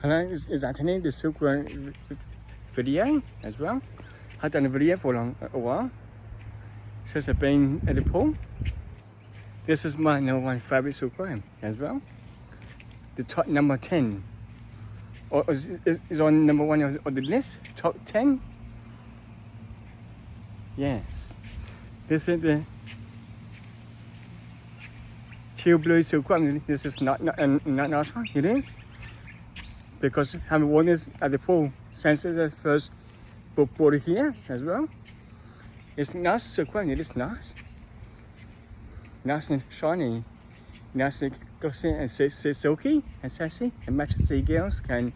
Hello, is Anthony, the Silkworm video as well. I've done a video for a while since I've been at the pool. This is my #1 favorite silkworm as well. The top number 10. Or is on #1 of the list, top 10. Yes. This is the teal blue silkworm. This is not nice one, it is. Because I haven't worn this at the pool since the first brought it here as well. It's nice silkworm, it is nice. Nice and shiny. Nice and glossy and silky and sassy. And Manchester girls can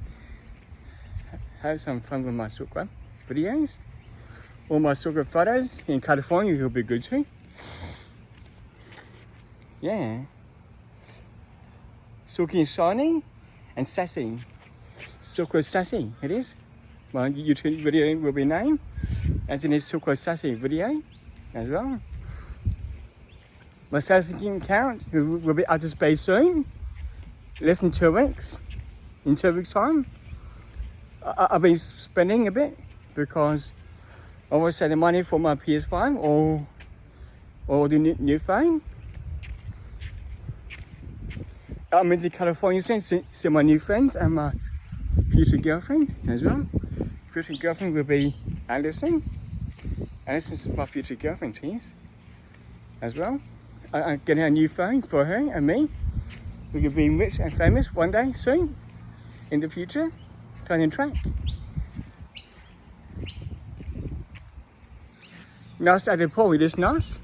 have some fun with my silkworm videos. All my silkworm photos in California will be good too. Yeah. Silky and shiny and sassy. Silkworm Sassy, it is. My YouTube video will be named Anthony Silkworm Sassy video as well. My Sassy account will be out of space soon. Less than 2 weeks. In 2 weeks' time. I've been spending a bit because I always save the money for my PS5 or the new phone. I'm in California soon, see my new friends and my future girlfriend as well. Future girlfriend will be Alison. Alison is my future girlfriend, she is, as well. I'm getting a new phone for her and me. We could be rich and famous one day soon, in the future, trying to track. Nice at the pool, it is nice.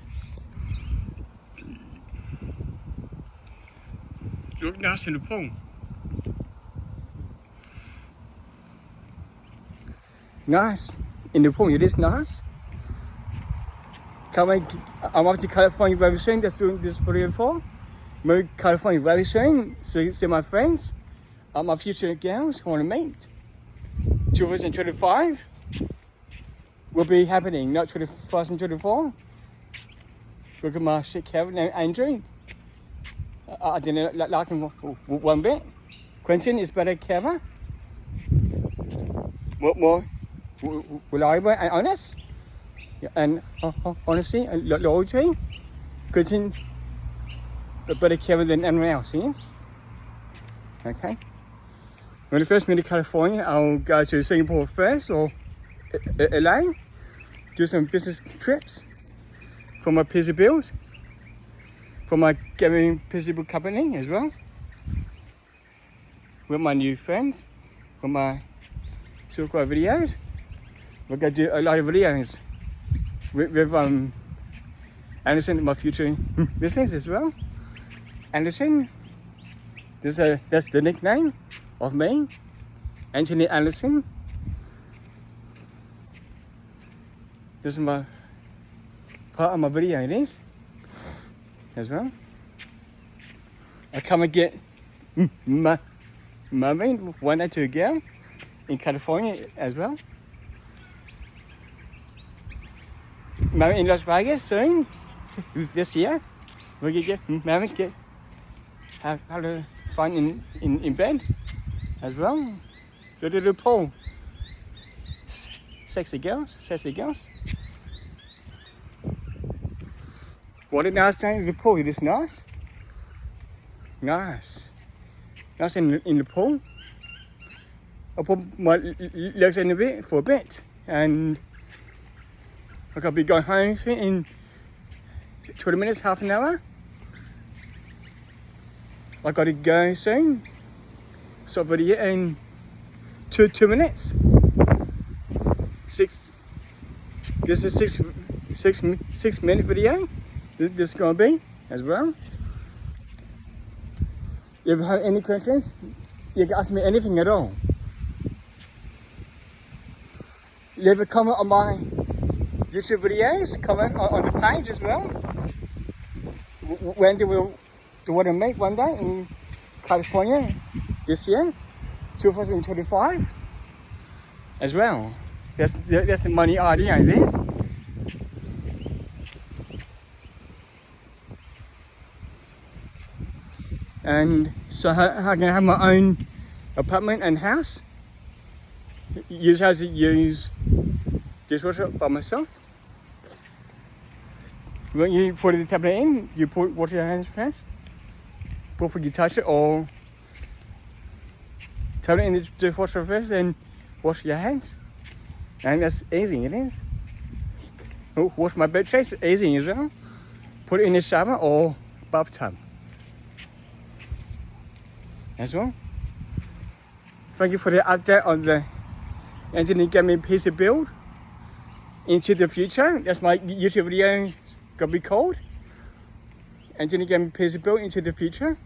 Look nice in the pool. Nice in the pool, it is nice. I'm off to California very soon. That's doing this video for. Moving to California very soon. See my friends, my future girls who want to meet. 2025 will be happening, not 2024. Look at my shit, Kevin and Andrew. I didn't like him one bit. Quentin is better, Kevin. More reliable and honest, and honesty and loyalty. Quentin, but better Kevin than anyone else, yes? Okay. When I first move to California, I'll go to Singapore first or LA, do some business trips for my PC bills, for my gaming PC bill company as well, with my new friends, for my silkworm videos. We're going to do a lot of videos with Anderson, my future business as well. Anderson, that's the nickname of me, Anthony Anderson. This is my part of my video, it is, as well. I come and get my one or two girl in California as well. Married in Las Vegas soon, this year. We're gonna get married, have fun in bed as well. Go to the pool. Sexy girls. What a nice day in the pool, it is nice. Nice in the pool. I'll put my legs in a bit for a bit and I'm going to be going home in 20 minutes, half an hour. I got to go soon. Stop video in two minutes. This is six minute video. This is going to be as well. If you have any questions, you can ask me anything at all. Leave a comment on my YouTube videos, comment on the page as well. When do we want to meet one day in California this year, 2025 as well. That's the money idea, this. And so I can have my own apartment and house. Use how to use dishwasher by myself. When you put the tablet in, you wash your hands first before you touch it, or tap it in the dishwasher first, then wash your hands. And that's easy, it is. Oh, wash my bed sheets, easy as well. Put it in the shower or bathtub as well. Thank you for the update on the Anthony Gaming PC build into the future. That's my YouTube video gonna be called. Anthony Gaming PC build into the future.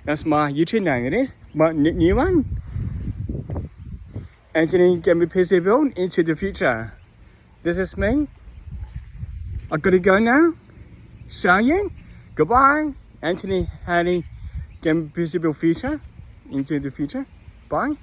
That's my YouTube name, it is. My new one. Anthony Gaming PC build into the future. This is me. I gotta go now. See you. Goodbye. Anthony Gaming PC build future into the future. Bye.